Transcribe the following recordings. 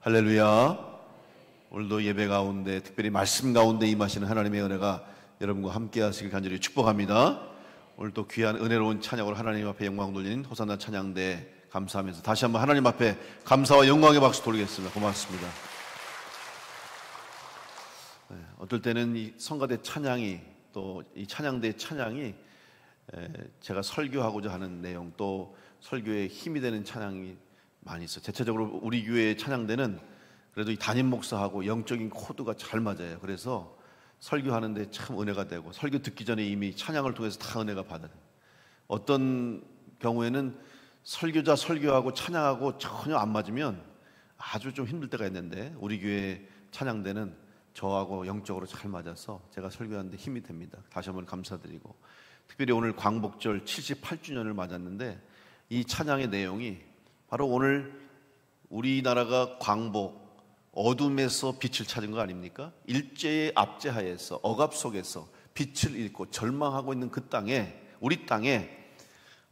할렐루야. 오늘도 예배 가운데, 특별히 말씀 가운데 임하시는 하나님의 은혜가 여러분과 함께 하시길 간절히 축복합니다. 오늘도 귀한 은혜로운 찬양으로 하나님 앞에 영광 돌리는 호산나 찬양대 감사하면서 다시 한번 하나님 앞에 감사와 영광의 박수 돌리겠습니다. 고맙습니다. 어떨 때는 이 성가대 찬양이, 또 이 찬양대 찬양이 제가 설교하고자 하는 내용, 또 설교에 힘이 되는 찬양이 많이 있어요. 대체적으로 우리 교회의 찬양대는 그래도 이 담임 목사하고 영적인 코드가 잘 맞아요. 그래서 설교하는데 참 은혜가 되고, 설교 듣기 전에 이미 찬양을 통해서 다 은혜가 받아요. 어떤 경우에는 설교자 설교하고 찬양하고 전혀 안 맞으면 아주 좀 힘들 때가 있는데, 우리 교회 찬양대는 저하고 영적으로 잘 맞아서 제가 설교하는데 힘이 됩니다. 다시 한번 감사드리고, 특별히 오늘 광복절 78주년을 맞았는데 이 찬양의 내용이 바로 오늘 우리나라가 광복, 어둠에서 빛을 찾은 거 아닙니까? 일제의 압제하에서, 억압 속에서 빛을 잃고 절망하고 있는 그 땅에, 우리 땅에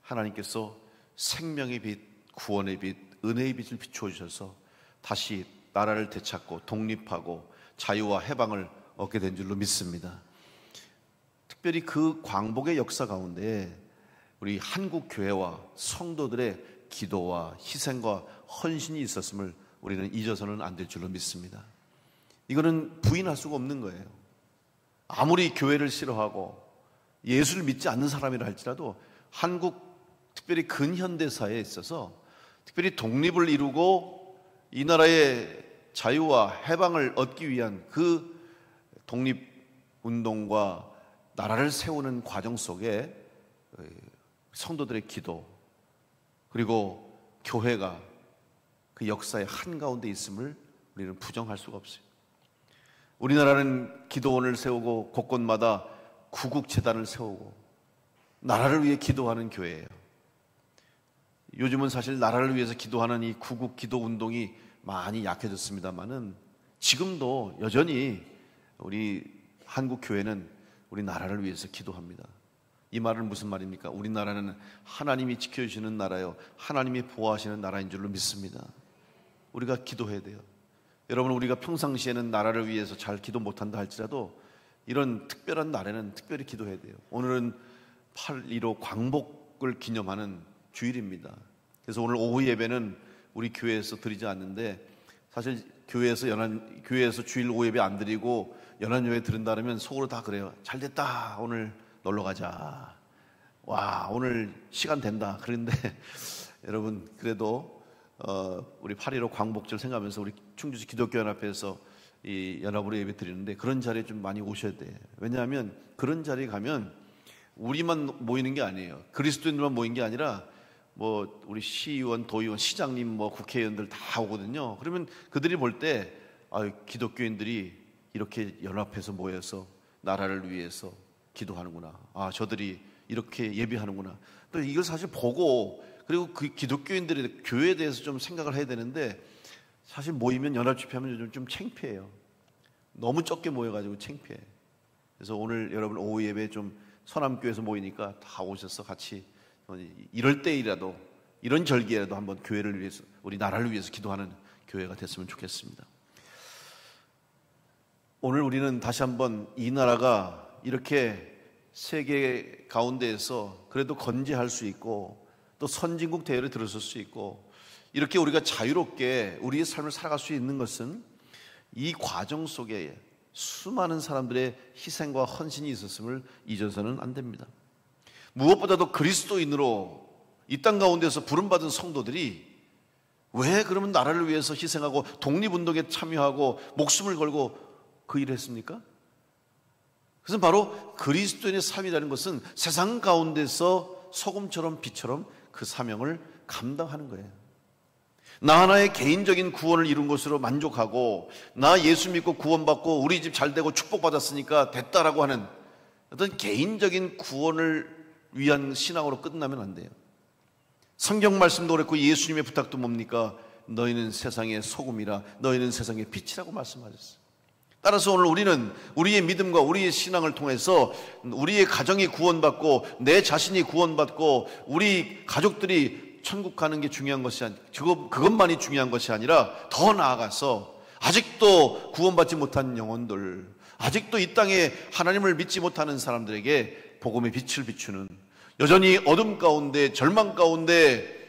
하나님께서 생명의 빛, 구원의 빛, 은혜의 빛을 비추어 주셔서 다시 나라를 되찾고 독립하고 자유와 해방을 얻게 된 줄로 믿습니다. 특별히 그 광복의 역사 가운데 우리 한국 교회와 성도들의 기도와 희생과 헌신이 있었음을 우리는 잊어서는 안 될 줄로 믿습니다. 이거는 부인할 수가 없는 거예요. 아무리 교회를 싫어하고 예수를 믿지 않는 사람이라 할지라도 한국, 특별히 근현대사에 있어서 특별히 독립을 이루고 이 나라의 자유와 해방을 얻기 위한 그 독립운동과 나라를 세우는 과정 속에 성도들의 기도, 그리고 교회가 그 역사의 한가운데 있음을 우리는 부정할 수가 없어요. 우리나라는 기도원을 세우고 곳곳마다 구국재단을 세우고 나라를 위해 기도하는 교회예요. 요즘은 사실 나라를 위해서 기도하는 이 구국 기도 운동이 많이 약해졌습니다만은 지금도 여전히 우리 한국 교회는 우리 나라를 위해서 기도합니다. 이 말은 무슨 말입니까? 우리나라는 하나님이 지켜주시는 나라요, 하나님이 보호하시는 나라인 줄로 믿습니다. 우리가 기도해야 돼요. 여러분, 우리가 평상시에는 나라를 위해서 잘 기도 못한다 할지라도 이런 특별한 날에는 특별히 기도해야 돼요. 오늘은 8.15 광복을 기념하는 주일입니다. 그래서 오늘 오후 예배는 우리 교회에서 드리지 않는데, 사실 교회에서 주일 오후 예배 안 드리고 연합예배 드린다 그러면 속으로 다 그래요. 잘 됐다, 오늘 놀러 가자. 와, 오늘 시간 된다. 그런데 여러분, 그래도 우리 8.15 광복절 생각하면서 우리 충주시 기독교연합회에서 이 연합으로 예배 드리는데 그런 자리에 좀 많이 오셔야 돼요. 왜냐하면 그런 자리에 가면 우리만 모이는 게 아니에요. 그리스도인들만 모인 게 아니라 뭐 우리 시의원, 도의원, 시장님, 뭐 국회의원들 다 오거든요. 그러면 그들이 볼 때 기독교인들이 이렇게 연합해서 모여서 나라를 위해서 기도하는구나. 저들이 이렇게 예배하는구나. 또 이걸 사실 보고, 그리고 그 기독교인들이 교회에 대해서 좀 생각을 해야 되는데, 사실 모이면 연합집회하면 요즘 좀 창피해요. 너무 적게 모여가지고 창피해. 그래서 오늘 여러분 오후 예배 좀 서남교회에서 모이니까 다 오셔서 같이 이럴 때이라도, 이런 절기에라도 한번 교회를 위해서, 우리 나라를 위해서 기도하는 교회가 됐으면 좋겠습니다. 오늘 우리는 다시 한번 이 나라가 이렇게 세계 가운데에서 그래도 건재할 수 있고, 또 선진국 대열에 들어설 수 있고, 이렇게 우리가 자유롭게 우리의 삶을 살아갈 수 있는 것은 이 과정 속에 수많은 사람들의 희생과 헌신이 있었음을 잊어서는 안 됩니다. 무엇보다도 그리스도인으로 이 땅 가운데서 부름받은 성도들이 왜 그러면 나라를 위해서 희생하고 독립운동에 참여하고 목숨을 걸고 그 일을 했습니까? 그것은 바로 그리스도인의 삶이라는 것은 세상 가운데서 소금처럼 빛처럼 그 사명을 감당하는 거예요. 나 하나의 개인적인 구원을 이룬 것으로 만족하고, 나 예수 믿고 구원받고 우리 집 잘 되고 축복받았으니까 됐다라고 하는 어떤 개인적인 구원을 위한 신앙으로 끝나면 안 돼요. 성경 말씀도 그랬고 예수님의 부탁도 뭡니까? 너희는 세상의 소금이라, 너희는 세상의 빛이라고 말씀하셨어요. 따라서 오늘 우리는 우리의 믿음과 우리의 신앙을 통해서 우리의 가정이 구원받고 내 자신이 구원받고 우리 가족들이 천국 가는 게 중요한 것이 그것만이 중요한 것이 아니라 더 나아가서 아직도 구원받지 못한 영혼들, 아직도 이 땅에 하나님을 믿지 못하는 사람들에게 복음의 빛을 비추는, 여전히 어둠 가운데, 절망 가운데,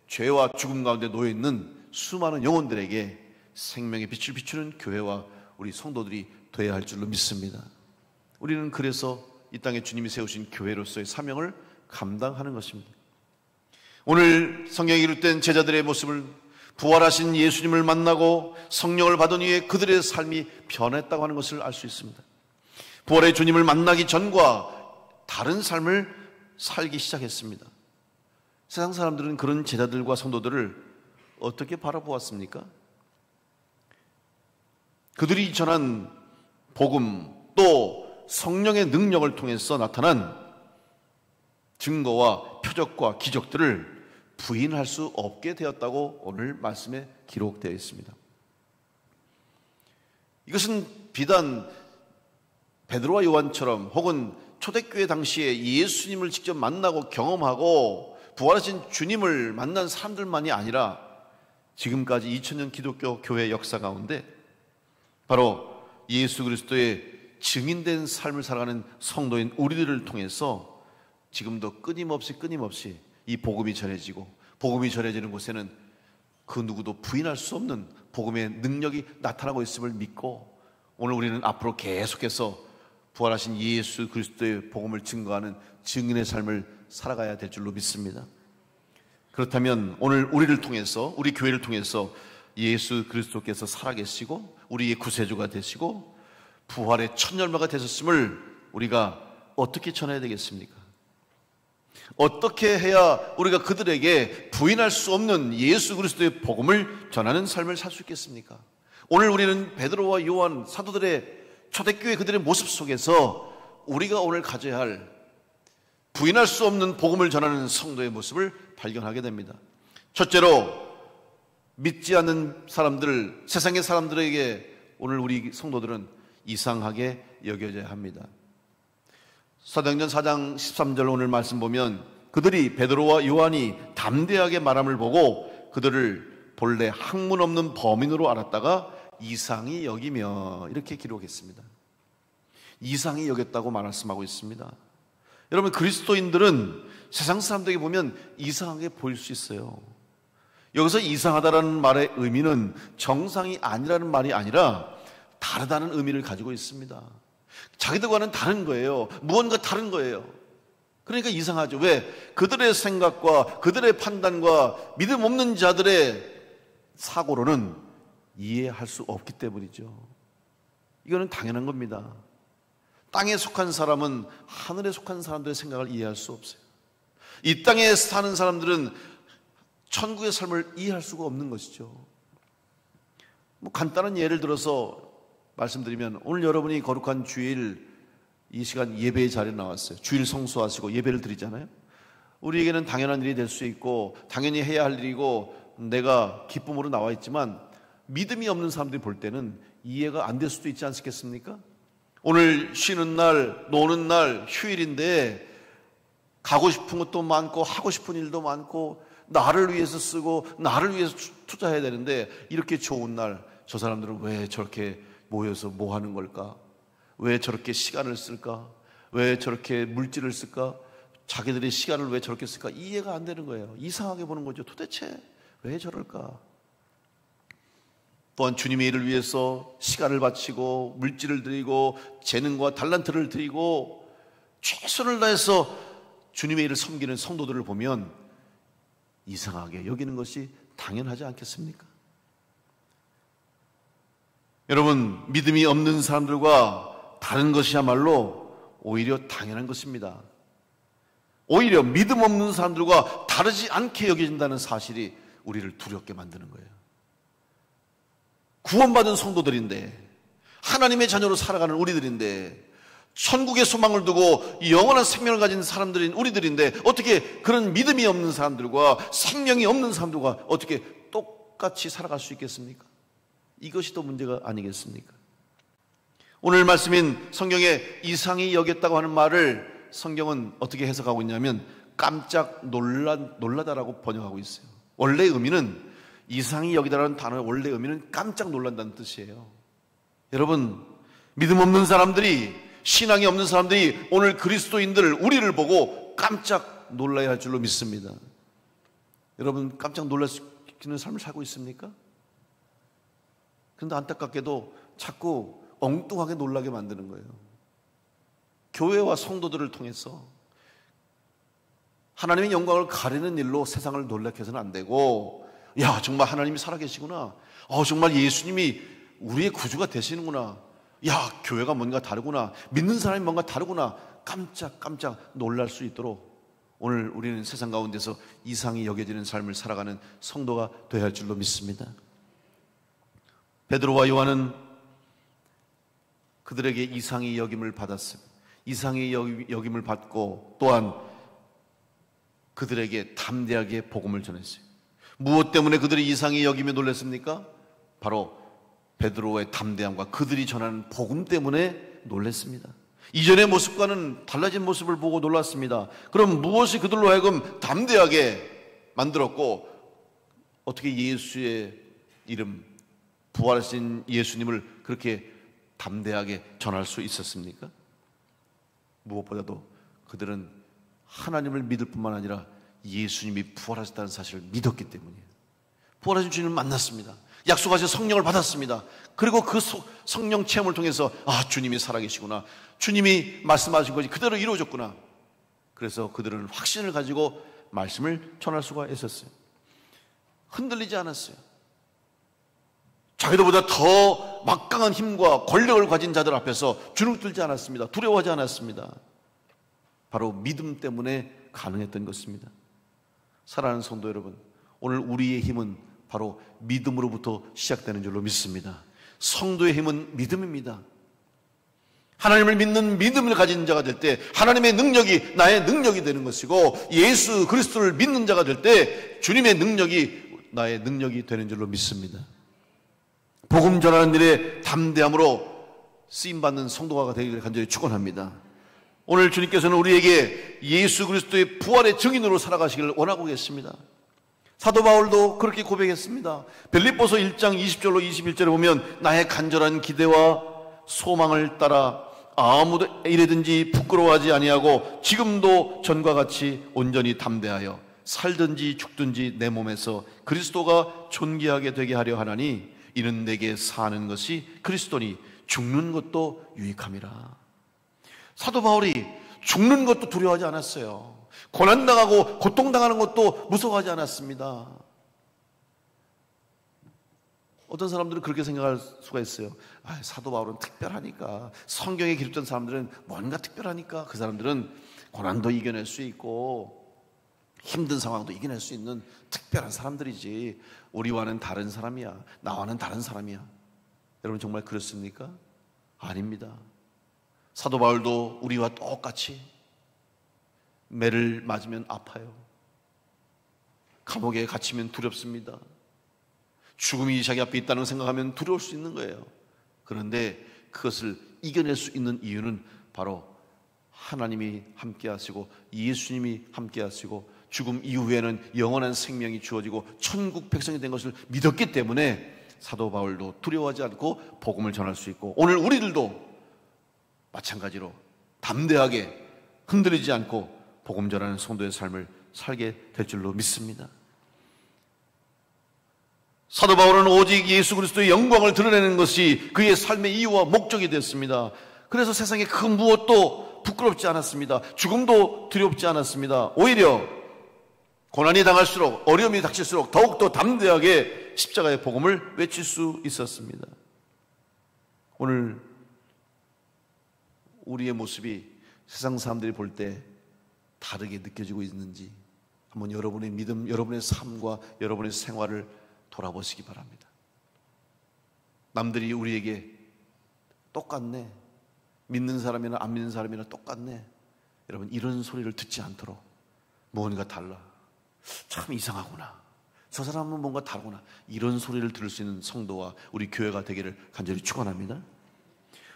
죄와 죽음 가운데 놓여있는 수많은 영혼들에게 생명의 빛을 비추는 교회와 우리 성도들이 되어야 할 줄로 믿습니다. 우리는 그래서 이 땅에 주님이 세우신 교회로서의 사명을 감당하는 것입니다. 오늘 성경에 기록된 제자들의 모습을, 부활하신 예수님을 만나고 성령을 받은 후에 그들의 삶이 변했다고 하는 것을 알 수 있습니다. 부활의 주님을 만나기 전과 다른 삶을 살기 시작했습니다. 세상 사람들은 그런 제자들과 성도들을 어떻게 바라보았습니까? 그들이 전한 복음, 또 성령의 능력을 통해서 나타난 증거와 표적과 기적들을 부인할 수 없게 되었다고 오늘 말씀에 기록되어 있습니다. 이것은 비단 베드로와 요한처럼 혹은 초대교회 당시에 예수님을 직접 만나고 경험하고 부활하신 주님을 만난 사람들만이 아니라 지금까지 2000년 기독교 교회 역사 가운데 바로 예수 그리스도의 증인된 삶을 살아가는 성도인 우리들을 통해서 지금도 끊임없이 이 복음이 전해지고, 복음이 전해지는 곳에는 그 누구도 부인할 수 없는 복음의 능력이 나타나고 있음을 믿고, 오늘 우리는 앞으로 계속해서 부활하신 예수 그리스도의 복음을 증거하는 증인의 삶을 살아가야 될 줄로 믿습니다. 그렇다면 오늘 우리를 통해서, 우리 교회를 통해서 예수 그리스도께서 살아계시고 우리의 구세주가 되시고 부활의 첫 열매가 되셨음을 우리가 어떻게 전해야 되겠습니까? 어떻게 해야 우리가 그들에게 부인할 수 없는 예수 그리스도의 복음을 전하는 삶을 살 수 있겠습니까? 오늘 우리는 베드로와 요한 사도들의 초대교회 그들의 모습 속에서 우리가 오늘 가져야 할 부인할 수 없는 복음을 전하는 성도의 모습을 발견하게 됩니다. 첫째로, 믿지 않는 사람들, 세상의 사람들에게 오늘 우리 성도들은 이상하게 여겨져야 합니다. 사도행전 4장 13절 오늘 말씀 보면 그들이 베드로와 요한이 담대하게 말함을 보고 그들을 본래 학문 없는 범인으로 알았다가 이상히 여기며, 이렇게 기록했습니다. 이상히 여겼다고 말씀하고 있습니다. 여러분, 그리스도인들은 세상 사람들에게 보면 이상하게 보일 수 있어요. 여기서 이상하다라는 말의 의미는 정상이 아니라는 말이 아니라 다르다는 의미를 가지고 있습니다. 자기들과는 다른 거예요. 무언가 다른 거예요. 그러니까 이상하죠. 왜? 그들의 생각과 그들의 판단과 믿음 없는 자들의 사고로는 이해할 수 없기 때문이죠. 이거는 당연한 겁니다. 땅에 속한 사람은 하늘에 속한 사람들의 생각을 이해할 수 없어요. 이 땅에 사는 사람들은 천국의 삶을 이해할 수가 없는 것이죠. 간단한 예를 들어서 말씀드리면, 오늘 여러분이 거룩한 주일 이 시간 예배의 자리에 나왔어요. 주일 성수하시고 예배를 드리잖아요. 우리에게는 당연한 일이 될 수 있고 당연히 해야 할 일이고 내가 기쁨으로 나와 있지만 믿음이 없는 사람들이 볼 때는 이해가 안 될 수도 있지 않겠습니까? 오늘 쉬는 날, 노는 날, 휴일인데 가고 싶은 것도 많고 하고 싶은 일도 많고 나를 위해서 쓰고 나를 위해서 투자해야 되는데, 이렇게 좋은 날 저 사람들은 왜 저렇게 모여서 뭐 하는 걸까? 왜 저렇게 시간을 쓸까? 왜 저렇게 물질을 쓸까? 자기들의 시간을 왜 저렇게 쓸까? 이해가 안 되는 거예요. 이상하게 보는 거죠. 도대체 왜 저럴까? 또한 주님의 일을 위해서 시간을 바치고 물질을 드리고 재능과 달란트를 드리고 최선을 다해서 주님의 일을 섬기는 성도들을 보면 이상하게 여기는 것이 당연하지 않겠습니까? 여러분, 믿음이 없는 사람들과 다른 것이야말로 오히려 당연한 것입니다. 오히려 믿음 없는 사람들과 다르지 않게 여겨진다는 사실이 우리를 두렵게 만드는 거예요. 구원받은 성도들인데, 하나님의 자녀로 살아가는 우리들인데, 천국의 소망을 두고 영원한 생명을 가진 사람들인 우리들인데, 어떻게 그런 믿음이 없는 사람들과 생명이 없는 사람들과 어떻게 똑같이 살아갈 수 있겠습니까? 이것이 또 문제가 아니겠습니까? 오늘 말씀인 성경에 이상히 여겼다고 하는 말을 성경은 어떻게 해석하고 있냐면 깜짝 놀라다라고 번역하고 있어요. 원래 의미는, 이상히 여기다라는 단어의 원래 의미는 깜짝 놀란다는 뜻이에요. 여러분, 믿음 없는 사람들이, 신앙이 없는 사람들이 오늘 그리스도인들, 우리를 보고 깜짝 놀라야 할 줄로 믿습니다. 여러분, 깜짝 놀라시는 삶을 살고 있습니까? 그런데 안타깝게도 자꾸 엉뚱하게 놀라게 만드는 거예요. 교회와 성도들을 통해서 하나님의 영광을 가리는 일로 세상을 놀라게 해서는 안 되고, 야, 정말 하나님이 살아계시구나, 정말 예수님이 우리의 구주가 되시는구나, 야, 교회가 뭔가 다르구나, 믿는 사람이 뭔가 다르구나, 깜짝 놀랄 수 있도록 오늘 우리는 세상 가운데서 이상히 여겨지는 삶을 살아가는 성도가 되어야 할 줄로 믿습니다. 베드로와 요한은 그들에게 이상히 여김을 받았습니다. 이상히 여김을 받고 또한 그들에게 담대하게 복음을 전했어요. 무엇 때문에 그들이 이상히 여김에 놀랐습니까? 바로 베드로의 담대함과 그들이 전하는 복음 때문에 놀랐습니다. 이전의 모습과는 달라진 모습을 보고 놀랐습니다. 그럼 무엇이 그들로 하여금 담대하게 만들었고, 어떻게 예수의 이름, 부활하신 예수님을 그렇게 담대하게 전할 수 있었습니까? 무엇보다도 그들은 하나님을 믿을 뿐만 아니라 예수님이 부활하셨다는 사실을 믿었기 때문이에요. 부활하신 주님을 만났습니다. 약속하신 성령을 받았습니다. 그리고 그 성령 체험을 통해서 주님이 살아계시구나, 주님이 말씀하신 것이 그대로 이루어졌구나. 그래서 그들은 확신을 가지고 말씀을 전할 수가 있었어요. 흔들리지 않았어요. 자기들보다 더 막강한 힘과 권력을 가진 자들 앞에서 주눅들지 않았습니다. 두려워하지 않았습니다. 바로 믿음 때문에 가능했던 것입니다. 사랑하는 성도 여러분, 오늘 우리의 힘은 바로 믿음으로부터 시작되는 줄로 믿습니다. 성도의 힘은 믿음입니다. 하나님을 믿는 믿음을 가진 자가 될 때 하나님의 능력이 나의 능력이 되는 것이고, 예수 그리스도를 믿는 자가 될 때 주님의 능력이 나의 능력이 되는 줄로 믿습니다. 복음 전하는 일에 담대함으로 쓰임받는 성도가 되기를 간절히 축원합니다. 오늘 주님께서는 우리에게 예수 그리스도의 부활의 증인으로 살아가시기를 원하고 계십니다. 사도 바울도 그렇게 고백했습니다. 빌립보서 1장 20절로 21절에 보면, 나의 간절한 기대와 소망을 따라 아무도 이래든지 부끄러워하지 아니하고 지금도 전과 같이 온전히 담대하여 살든지 죽든지 내 몸에서 그리스도가 존귀하게 되게 하려 하나니, 이는 내게 사는 것이 그리스도니 죽는 것도 유익함이라. 사도 바울이 죽는 것도 두려워하지 않았어요. 고난당하고 고통당하는 것도 무서워하지 않았습니다. 어떤 사람들은 그렇게 생각할 수가 있어요. 사도 바울은 특별하니까, 성경에 기록된 사람들은 뭔가 특별하니까 그 사람들은 고난도 이겨낼 수 있고 힘든 상황도 이겨낼 수 있는 특별한 사람들이지, 우리와는 다른 사람이야, 나와는 다른 사람이야. 여러분, 정말 그렇습니까? 아닙니다. 사도 바울도 우리와 똑같이 매를 맞으면 아파요. 감옥에 갇히면 두렵습니다. 죽음이 자기 앞에 있다는 생각하면 두려울 수 있는 거예요. 그런데 그것을 이겨낼 수 있는 이유는 바로 하나님이 함께 하시고 예수님이 함께 하시고 죽음 이후에는 영원한 생명이 주어지고 천국 백성이 된 것을 믿었기 때문에 사도 바울도 두려워하지 않고 복음을 전할 수 있고, 오늘 우리들도 마찬가지로 담대하게 흔들리지 않고 복음 전하는 성도의 삶을 살게 될 줄로 믿습니다. 사도 바울은 오직 예수 그리스도의 영광을 드러내는 것이 그의 삶의 이유와 목적이 됐습니다. 그래서 세상에 그 무엇도 부끄럽지 않았습니다. 죽음도 두렵지 않았습니다. 오히려 고난이 당할수록, 어려움이 닥칠수록 더욱더 담대하게 십자가의 복음을 외칠 수 있었습니다. 오늘 우리의 모습이 세상 사람들이 볼 때 다르게 느껴지고 있는지 한번 여러분의 믿음, 여러분의 삶과 여러분의 생활을 돌아보시기 바랍니다. 남들이 우리에게 똑같네, 믿는 사람이나 안 믿는 사람이나 똑같네, 여러분 이런 소리를 듣지 않도록 무언가 달라, 참 이상하구나, 저 사람은 뭔가 다르구나, 이런 소리를 들을 수 있는 성도와 우리 교회가 되기를 간절히 축원합니다.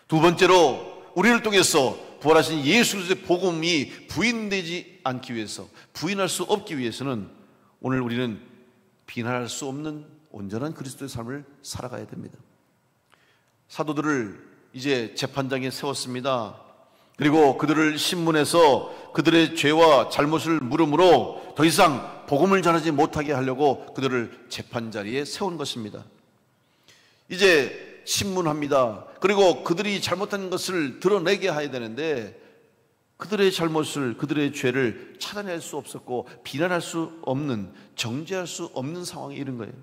두 번째로 우리를 통해서 부활하신 예수 그리스도의 복음이 부인되지 않기 위해서, 부인할 수 없기 위해서는 오늘 우리는 비난할 수 없는 온전한 그리스도의 삶을 살아가야 됩니다. 사도들을 이제 재판장에 세웠습니다. 그리고 그들을 신문해서 그들의 죄와 잘못을 물음으로 더 이상 복음을 전하지 못하게 하려고 그들을 재판자리에 세운 것입니다. 이제 신문합니다. 그리고 그들이 잘못한 것을 드러내게 해야 되는데 그들의 잘못을, 그들의 죄를 찾아낼 수 없었고 비난할 수 없는, 정죄할 수 없는 상황에 이른 거예요.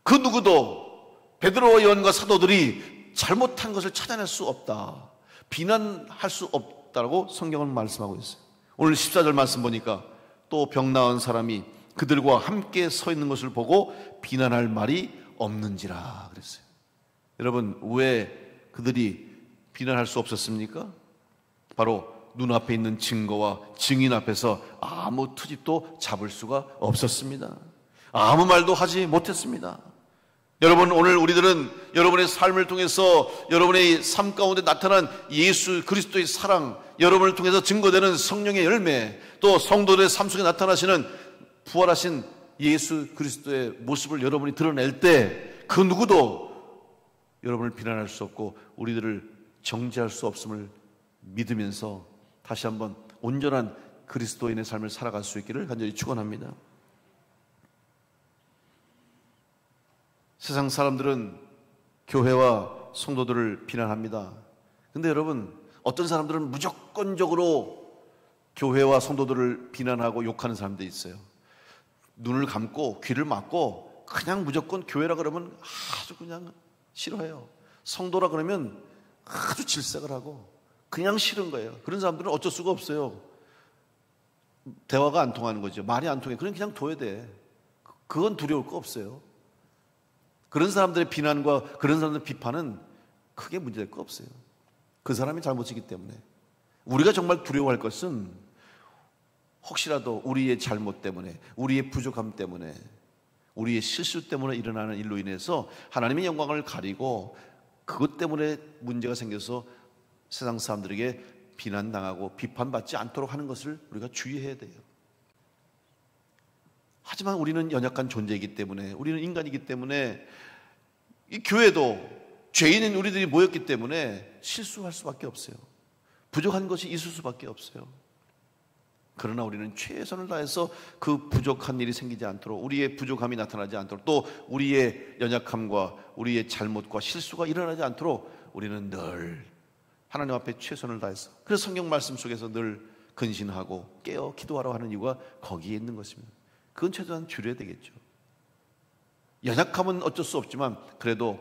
그 누구도 베드로와 요한과 사도들이 잘못한 것을 찾아낼 수 없다, 비난할 수 없다라고 성경은 말씀하고 있어요. 오늘 14절 말씀 보니까 또 병 나은 사람이 그들과 함께 서 있는 것을 보고 비난할 말이 없는지라 그랬어요. 여러분, 왜 그들이 비난할 수 없었습니까? 바로 눈앞에 있는 증거와 증인 앞에서 아무 트집도 잡을 수가 없었습니다. 아무 말도 하지 못했습니다. 여러분, 오늘 우리들은 여러분의 삶을 통해서 여러분의 삶 가운데 나타난 예수 그리스도의 사랑, 여러분을 통해서 증거되는 성령의 열매, 또 성도들의 삶 속에 나타나시는 부활하신 예수 그리스도의 모습을 여러분이 드러낼 때 그 누구도 여러분을 비난할 수 없고 우리들을 정죄할 수 없음을 믿으면서 다시 한번 온전한 그리스도인의 삶을 살아갈 수 있기를 간절히 축원합니다. 세상 사람들은 교회와 성도들을 비난합니다. 근데 여러분, 어떤 사람들은 무조건적으로 교회와 성도들을 비난하고 욕하는 사람들이 있어요. 눈을 감고 귀를 막고 그냥 무조건 교회라 그러면 아주 그냥 싫어해요. 성도라 그러면 아주 질색을 하고 그냥 싫은 거예요. 그런 사람들은 어쩔 수가 없어요. 대화가 안 통하는 거죠. 말이 안 통해. 그냥 둬야 돼. 그건 두려울 거 없어요. 그런 사람들의 비난과 그런 사람들의 비판은 크게 문제될 거 없어요. 그 사람이 잘못이기 때문에. 우리가 정말 두려워할 것은 혹시라도 우리의 잘못 때문에, 우리의 부족함 때문에, 우리의 실수 때문에 일어나는 일로 인해서 하나님의 영광을 가리고 그것 때문에 문제가 생겨서 세상 사람들에게 비난당하고 비판받지 않도록 하는 것을 우리가 주의해야 돼요. 하지만 우리는 연약한 존재이기 때문에, 우리는 인간이기 때문에, 이 교회도 죄인인 우리들이 모였기 때문에 실수할 수밖에 없어요. 부족한 것이 있을 수밖에 없어요. 그러나 우리는 최선을 다해서 그 부족한 일이 생기지 않도록, 우리의 부족함이 나타나지 않도록, 또 우리의 연약함과 우리의 잘못과 실수가 일어나지 않도록 우리는 늘 하나님 앞에 최선을 다해서, 그래서 성경 말씀 속에서 늘 근신하고 깨어 기도하러 하는 이유가 거기에 있는 것입니다. 그건 최소한 줄여야 되겠죠. 연약함은 어쩔 수 없지만 그래도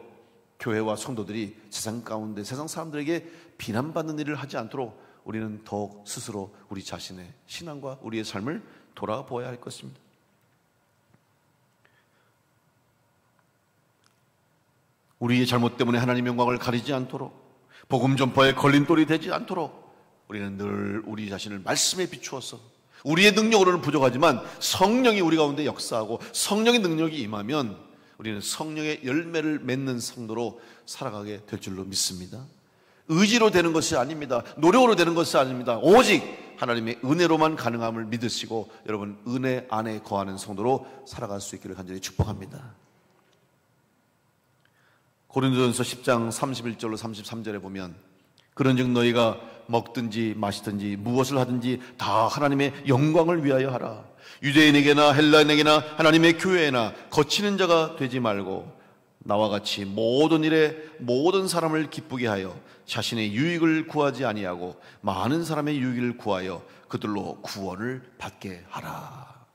교회와 성도들이 세상 가운데 세상 사람들에게 비난받는 일을 하지 않도록 우리는 더욱 스스로 우리 자신의 신앙과 우리의 삶을 돌아보아야 할 것입니다. 우리의 잘못 때문에 하나님의 영광을 가리지 않도록, 복음 전파에 걸림돌이 되지 않도록 우리는 늘 우리 자신을 말씀에 비추어서, 우리의 능력으로는 부족하지만 성령이 우리 가운데 역사하고 성령의 능력이 임하면 우리는 성령의 열매를 맺는 성도로 살아가게 될 줄로 믿습니다. 의지로 되는 것이 아닙니다. 노력으로 되는 것이 아닙니다. 오직 하나님의 은혜로만 가능함을 믿으시고 여러분 은혜 안에 거하는 성도로 살아갈 수 있기를 간절히 축복합니다. 고린도전서 10장 31절로 33절에 보면, 그런즉 너희가 먹든지 마시든지 무엇을 하든지 다 하나님의 영광을 위하여 하라. 유대인에게나 헬라인에게나 하나님의 교회에나 거치는 자가 되지 말고 나와 같이 모든 일에 모든 사람을 기쁘게 하여 자신의 유익을 구하지 아니하고 많은 사람의 유익을 구하여 그들로 구원을 받게 하라.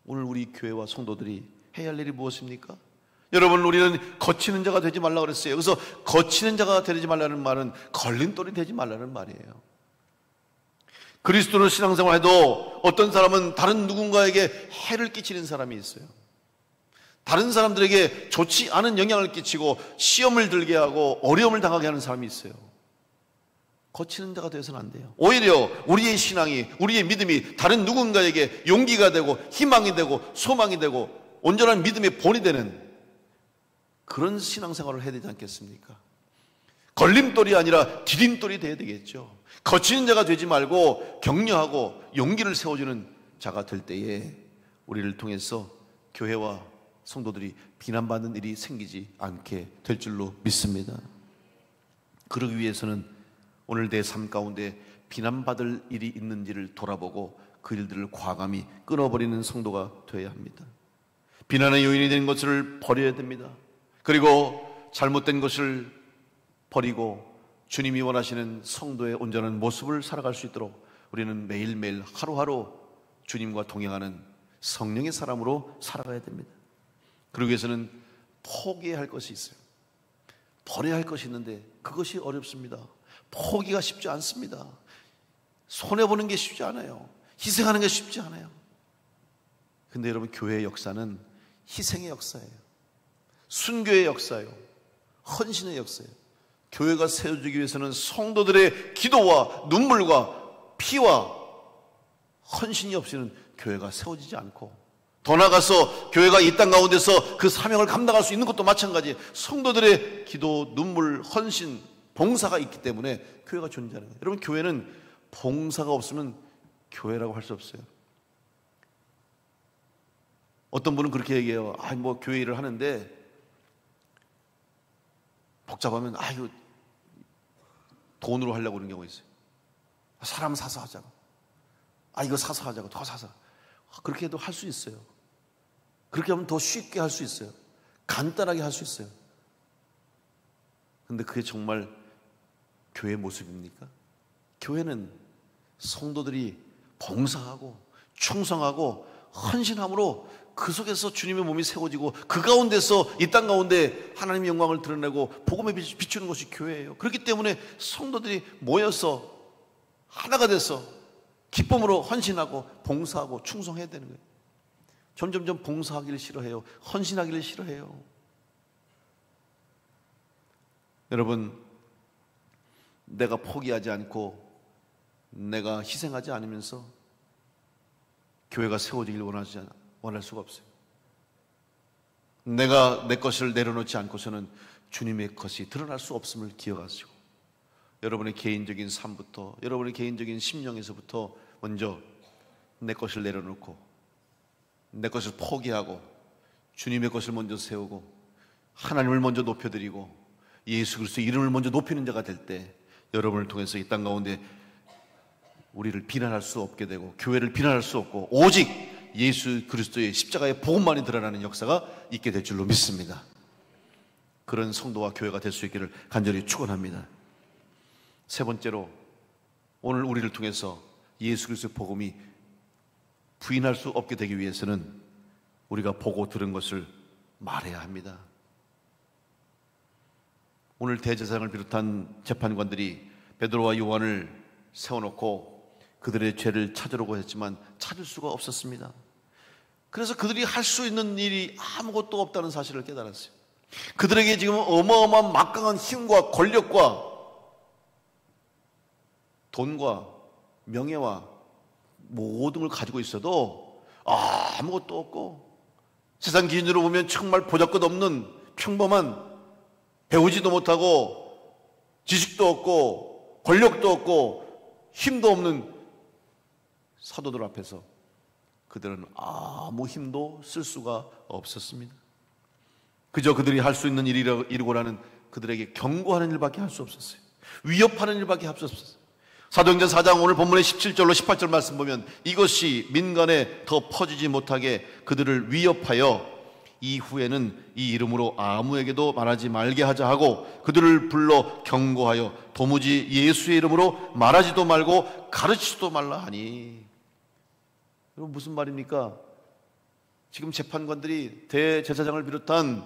오늘 우리 교회와 성도들이 해야 할 일이 무엇입니까? 여러분, 우리는 거치는 자가 되지 말라고 그랬어요. 그래서 거치는 자가 되지 말라는 말은 걸림돌이 되지 말라는 말이에요. 그리스도로 신앙생활해도 어떤 사람은 다른 누군가에게 해를 끼치는 사람이 있어요. 다른 사람들에게 좋지 않은 영향을 끼치고 시험을 들게 하고 어려움을 당하게 하는 사람이 있어요. 거치는 자가 되어서는 안 돼요. 오히려 우리의 신앙이, 우리의 믿음이 다른 누군가에게 용기가 되고 희망이 되고 소망이 되고 온전한 믿음의 본이 되는 그런 신앙생활을 해야 되지 않겠습니까? 걸림돌이 아니라 디딤돌이 되어야 되겠죠. 거치는 자가 되지 말고 격려하고 용기를 세워주는 자가 될 때에 우리를 통해서 교회와 성도들이 비난받는 일이 생기지 않게 될 줄로 믿습니다. 그러기 위해서는 오늘 내 삶 가운데 비난받을 일이 있는지를 돌아보고 그 일들을 과감히 끊어버리는 성도가 되어야 합니다. 비난의 요인이 되는 것을 버려야 됩니다. 그리고 잘못된 것을 버리고 주님이 원하시는 성도의 온전한 모습을 살아갈 수 있도록 우리는 매일매일 하루하루 주님과 동행하는 성령의 사람으로 살아가야 됩니다. 그러기 위해서는 포기해야 할 것이 있어요. 버려야 할 것이 있는데 그것이 어렵습니다. 포기가 쉽지 않습니다. 손해보는 게 쉽지 않아요. 희생하는 게 쉽지 않아요. 근데 여러분, 교회의 역사는 희생의 역사예요. 순교의 역사예요. 헌신의 역사예요. 교회가 세워지기 위해서는 성도들의 기도와 눈물과 피와 헌신이 없이는 교회가 세워지지 않고, 더 나아가서 교회가 이 땅 가운데서 그 사명을 감당할 수 있는 것도 마찬가지예요. 성도들의 기도, 눈물, 헌신, 봉사가 있기 때문에 교회가 존재하는 거예요. 여러분, 교회는 봉사가 없으면 교회라고 할 수 없어요. 어떤 분은 그렇게 얘기해요. 뭐 교회 일을 하는데 복잡하면 이거 돈으로 하려고 그러는 경우가 있어요. 사람 사서 하자고. 이거 사서 하자고. 더 사서. 그렇게 해도 할 수 있어요. 그렇게 하면 더 쉽게 할 수 있어요. 간단하게 할 수 있어요. 근데 그게 정말 교회의 모습입니까? 교회는 성도들이 봉사하고 충성하고 헌신함으로 그 속에서 주님의 몸이 세워지고 그 가운데서 이 땅 가운데 하나님의 영광을 드러내고 복음에 비추는 것이 교회예요. 그렇기 때문에 성도들이 모여서 하나가 돼서 기쁨으로 헌신하고 봉사하고 충성해야 되는 거예요. 점점점 봉사하기를 싫어해요. 헌신하기를 싫어해요. 여러분, 내가 포기하지 않고 내가 희생하지 않으면서 교회가 세워지길 원할 수가 없어요. 내가 내 것을 내려놓지 않고서는 주님의 것이 드러날 수 없음을 기억하시고, 여러분의 개인적인 삶부터, 여러분의 개인적인 심령에서부터 먼저 내 것을 내려놓고 내 것을 포기하고 주님의 것을 먼저 세우고 하나님을 먼저 높여드리고 예수 그리스도의 이름을 먼저 높이는 자가 될 때, 여러분을 통해서 이 땅 가운데 우리를 비난할 수 없게 되고 교회를 비난할 수 없고 오직 예수 그리스도의 십자가의 복음만이 드러나는 역사가 있게 될 줄로 믿습니다. 그런 성도와 교회가 될 수 있기를 간절히 축원합니다. 세 번째로, 오늘 우리를 통해서 예수 그리스도의 복음이 부인할 수 없게 되기 위해서는 우리가 보고 들은 것을 말해야 합니다. 오늘 대제사장을 비롯한 재판관들이 베드로와 요한을 세워놓고 그들의 죄를 찾으려고 했지만 찾을 수가 없었습니다. 그래서 그들이 할 수 있는 일이 아무것도 없다는 사실을 깨달았어요. 그들에게 지금 어마어마한 막강한 힘과 권력과 돈과 명예와 모든 걸 가지고 있어도 아무것도 없고, 세상 기준으로 보면 정말 보잘것없는 평범한, 배우지도 못하고 지식도 없고 권력도 없고 힘도 없는 사도들 앞에서 그들은 아무 힘도 쓸 수가 없었습니다. 그저 그들이 할 수 있는 일이고라는 그들에게 경고하는 일밖에 할 수 없었어요. 위협하는 일밖에 할 수 없었어요. 사도행전 4장 오늘 본문의 17절로 18절 말씀 보면, 이것이 민간에 더 퍼지지 못하게 그들을 위협하여 이후에는 이 이름으로 아무에게도 말하지 말게 하자 하고 그들을 불러 경고하여 도무지 예수의 이름으로 말하지도 말고 가르치지도 말라 하니. 여러분, 무슨 말입니까? 지금 재판관들이, 대제사장을 비롯한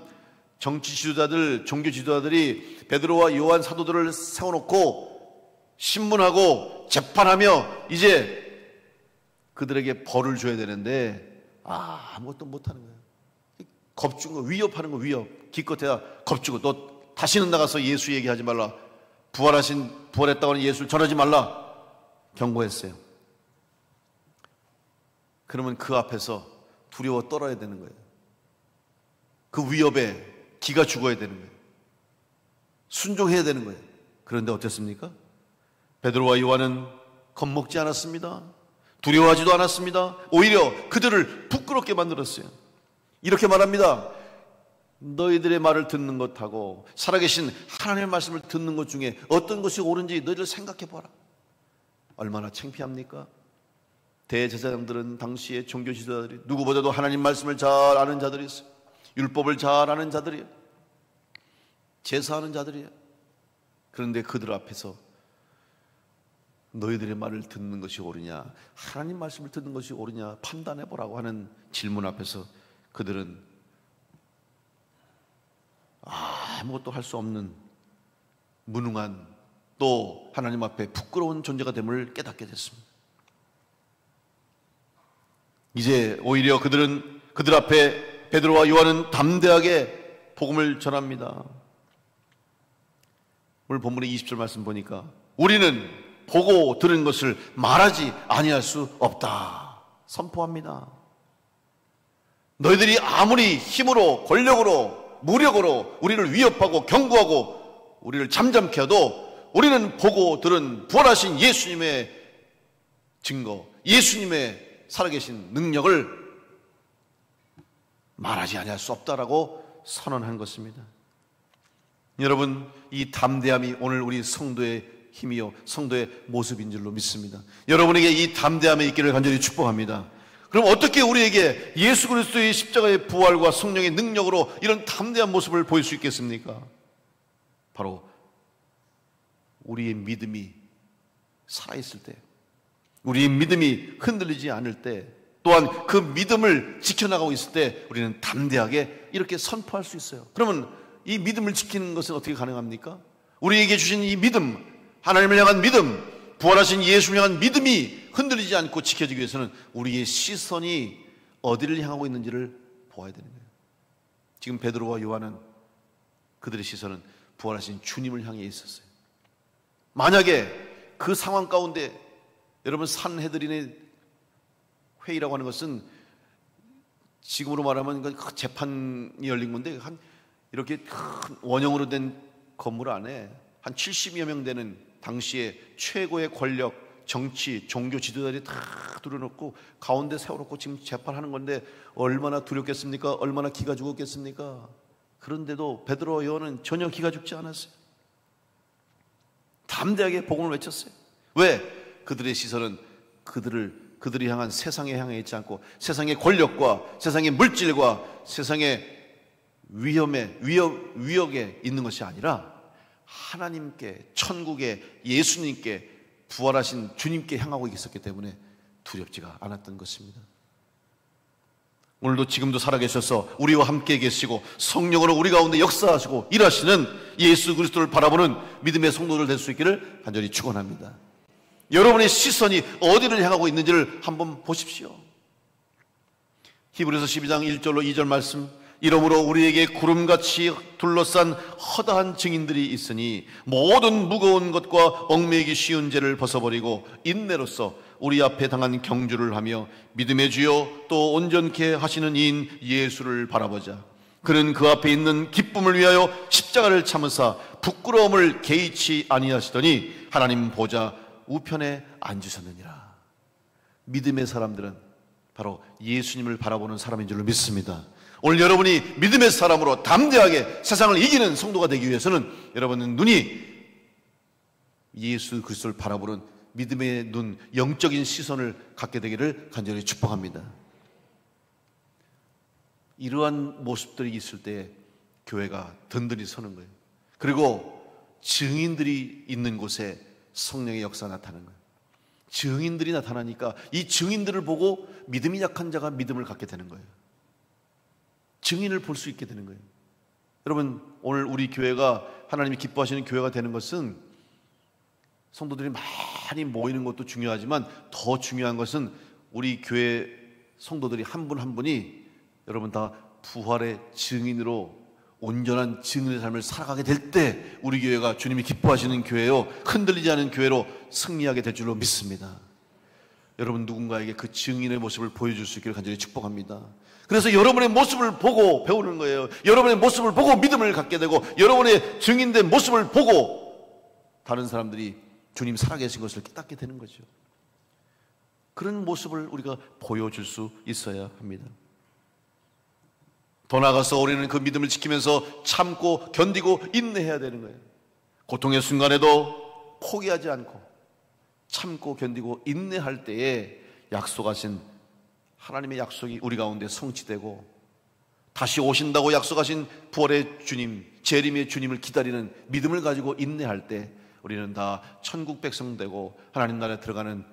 정치 지도자들, 종교 지도자들이 베드로와 요한 사도들을 세워놓고 신문하고 재판하며 이제 그들에게 벌을 줘야 되는데 아무것도 못하는 거예요. 겁주는 거, 위협하는 거, 위협. 기껏해야 겁주고, 너 다시는 나가서 예수 얘기하지 말라, 부활했다고 하는 예수를 전하지 말라 경고했어요. 그러면 그 앞에서 두려워 떨어야 되는 거예요. 그 위협에 기가 죽어야 되는 거예요. 순종해야 되는 거예요. 그런데 어땠습니까? 베드로와 요한은 겁먹지 않았습니다. 두려워하지도 않았습니다. 오히려 그들을 부끄럽게 만들었어요. 이렇게 말합니다. 너희들의 말을 듣는 것하고 살아계신 하나님의 말씀을 듣는 것 중에 어떤 것이 옳은지 너희들 생각해봐라. 얼마나 창피합니까? 대제사장들은 당시의 종교 지도자들이 누구보다도 하나님 말씀을 잘 아는 자들이었어요. 율법을 잘 아는 자들이에요. 제사하는 자들이에요. 그런데 그들 앞에서 너희들의 말을 듣는 것이 옳으냐, 하나님 말씀을 듣는 것이 옳으냐 판단해보라고 하는 질문 앞에서 그들은 아무것도 할 수 없는 무능한, 또 하나님 앞에 부끄러운 존재가 됨을 깨닫게 됐습니다. 이제 오히려 그들 앞에 베드로와 요한은 담대하게 복음을 전합니다. 오늘 본문의 20절 말씀 보니까 우리는 보고 들은 것을 말하지 아니할 수 없다 선포합니다. 너희들이 아무리 힘으로, 권력으로, 무력으로 우리를 위협하고 경고하고 우리를 잠잠케 해도 우리는 보고 들은 부활하신 예수님의 증거, 예수님의 살아계신 능력을 말하지 아니할 수 없다라고 선언한 것입니다. 여러분, 이 담대함이 오늘 우리 성도의 힘이요 성도의 모습인 줄로 믿습니다. 여러분에게 이 담대함이 있기를 간절히 축복합니다. 그럼 어떻게 우리에게 예수 그리스도의 십자가의 부활과 성령의 능력으로 이런 담대한 모습을 보일 수 있겠습니까? 바로 우리의 믿음이 살아있을 때, 우리의 믿음이 흔들리지 않을 때, 또한 그 믿음을 지켜나가고 있을 때 우리는 담대하게 이렇게 선포할 수 있어요. 그러면 이 믿음을 지키는 것은 어떻게 가능합니까? 우리에게 주신 이 믿음, 하나님을 향한 믿음, 부활하신 예수를 향한 믿음이 흔들리지 않고 지켜지기 위해서는 우리의 시선이 어디를 향하고 있는지를 보아야 되는 거예요. 지금 베드로와 요한은 그들의 시선은 부활하신 주님을 향해 있었어요. 만약에 그 상황 가운데, 여러분, 산헤드린의 회의라고 하는 것은 지금으로 말하면 재판이 열린 건데, 이렇게 큰 원형으로 된 건물 안에 한 70여 명 되는 당시의 최고의 권력, 정치, 종교 지도자들이 다 들어놓고 가운데 세워놓고 지금 재판하는 건데 얼마나 두렵겠습니까? 얼마나 기가 죽었겠습니까? 그런데도 베드로와 요한은 전혀 기가 죽지 않았어요. 담대하게 복음을 외쳤어요. 왜? 그들의 시선은 그들이 향한 세상에 향해 있지 않고 세상의 권력과 세상의 물질과 세상의 위협에 있는 것이 아니라 하나님께, 천국에, 예수님께, 부활하신 주님께 향하고 있었기 때문에 두렵지가 않았던 것입니다. 오늘도 지금도 살아계셔서 우리와 함께 계시고 성령으로 우리 가운데 역사하시고 일하시는 예수 그리스도를 바라보는 믿음의 성도들 될 수 있기를 간절히 축원합니다. 여러분의 시선이 어디를 향하고 있는지를 한번 보십시오. 히브리서 12장 1절로 2절 말씀, 이러므로 우리에게 구름같이 둘러싼 허다한 증인들이 있으니 모든 무거운 것과 얽매이기 쉬운 죄를 벗어버리고 인내로써 우리 앞에 당한 경주를 하며 믿음의 주요 또 온전케 하시는 이인 예수를 바라보자. 그는 그 앞에 있는 기쁨을 위하여 십자가를 참으사 부끄러움을 개의치 아니하시더니 하나님 보좌 우편에 앉으셨느니라. 믿음의 사람들은 바로 예수님을 바라보는 사람인 줄로 믿습니다. 오늘 여러분이 믿음의 사람으로 담대하게 세상을 이기는 성도가 되기 위해서는 여러분은 눈이 예수 그리스도를 바라보는 믿음의 눈, 영적인 시선을 갖게 되기를 간절히 축복합니다. 이러한 모습들이 있을 때 교회가 든든히 서는 거예요. 그리고 증인들이 있는 곳에 성령의 역사가 나타나는 거예요. 증인들이 나타나니까 이 증인들을 보고 믿음이 약한 자가 믿음을 갖게 되는 거예요. 증인을 볼 수 있게 되는 거예요. 여러분, 오늘 우리 교회가 하나님이 기뻐하시는 교회가 되는 것은 성도들이 많이 모이는 것도 중요하지만 더 중요한 것은 우리 교회 성도들이 한 분 한 분이 여러분 다 부활의 증인으로 온전한 증인의 삶을 살아가게 될 때 우리 교회가 주님이 기뻐하시는 교회요, 흔들리지 않은 교회로 승리하게 될 줄로 믿습니다. 여러분 누군가에게 그 증인의 모습을 보여줄 수 있기를 간절히 축복합니다. 그래서 여러분의 모습을 보고 배우는 거예요. 여러분의 모습을 보고 믿음을 갖게 되고 여러분의 증인된 모습을 보고 다른 사람들이 주님 살아계신 것을 깨닫게 되는 거죠. 그런 모습을 우리가 보여줄 수 있어야 합니다. 더 나아가서 우리는 그 믿음을 지키면서 참고 견디고 인내해야 되는 거예요. 고통의 순간에도 포기하지 않고 참고 견디고 인내할 때에 약속하신 하나님의 약속이 우리 가운데 성취되고 다시 오신다고 약속하신 부활의 주님, 재림의 주님을 기다리는 믿음을 가지고 인내할 때 우리는 다 천국 백성 되고 하나님 나라에 들어가는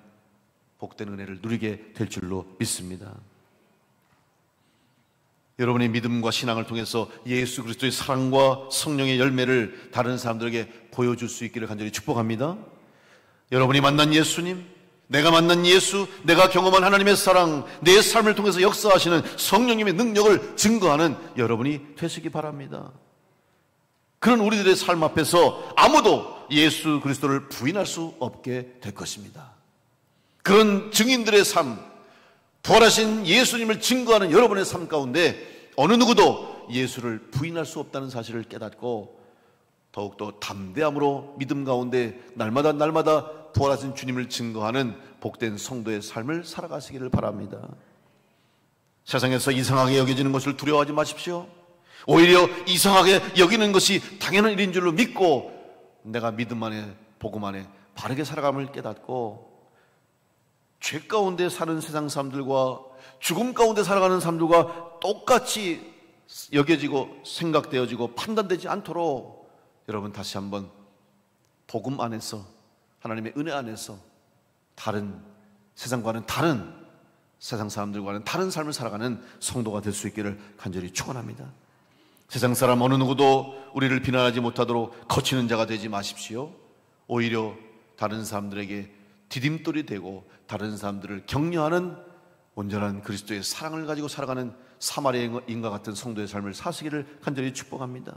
복된 은혜를 누리게 될 줄로 믿습니다. 여러분의 믿음과 신앙을 통해서 예수 그리스도의 사랑과 성령의 열매를 다른 사람들에게 보여줄 수 있기를 간절히 축복합니다. 여러분이 만난 예수님, 내가 만난 예수, 내가 경험한 하나님의 사랑, 내 삶을 통해서 역사하시는 성령님의 능력을 증거하는 여러분이 되시기 바랍니다. 그런 우리들의 삶 앞에서 아무도 예수 그리스도를 부인할 수 없게 될 것입니다. 그런 증인들의 삶, 부활하신 예수님을 증거하는 여러분의 삶 가운데 어느 누구도 예수를 부인할 수 없다는 사실을 깨닫고 더욱더 담대함으로 믿음 가운데 날마다 부활하신 주님을 증거하는 복된 성도의 삶을 살아가시기를 바랍니다. 세상에서 이상하게 여겨지는 것을 두려워하지 마십시오. 오히려 이상하게 여기는 것이 당연한 일인 줄로 믿고 내가 믿음 안에 복음 안에 바르게 살아감을 깨닫고 죄 가운데 사는 세상 사람들과 죽음 가운데 살아가는 사람들과 똑같이 여겨지고 생각되어지고 판단되지 않도록 여러분 다시 한번 복음 안에서 하나님의 은혜 안에서 다른 세상과는 다른 세상 사람들과는 다른 삶을 살아가는 성도가 될 수 있기를 간절히 축원합니다. 세상 사람 어느 누구도 우리를 비난하지 못하도록 거치는 자가 되지 마십시오. 오히려 다른 사람들에게 디딤돌이 되고 다른 사람들을 격려하는 온전한 그리스도의 사랑을 가지고 살아가는 사마리아인과 같은 성도의 삶을 사시기를 간절히 축복합니다.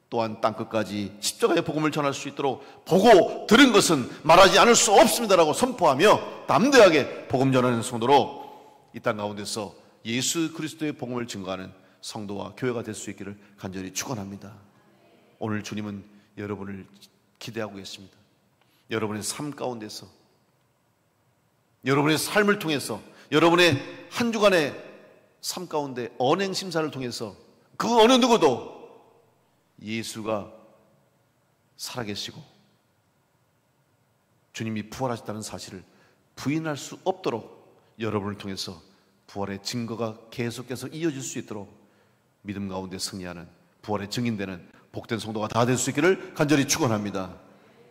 또한 땅끝까지 십자가의 복음을 전할 수 있도록 보고 들은 것은 말하지 않을 수 없습니다라고 선포하며 담대하게 복음 전하는 성도로 이 땅 가운데서 예수 그리스도의 복음을 증거하는 성도와 교회가 될 수 있기를 간절히 축원합니다. 오늘 주님은 여러분을 기대하고 계십니다. 여러분의 삶 가운데서 여러분의 삶을 통해서 여러분의 한 주간의 삶 가운데 언행 심사를 통해서 그 어느 누구도 예수가 살아계시고 주님이 부활하셨다는 사실을 부인할 수 없도록 여러분을 통해서 부활의 증거가 계속해서 이어질 수 있도록 믿음 가운데 승리하는 부활의 증인되는 복된 성도가 다 될 수 있기를 간절히 축원합니다.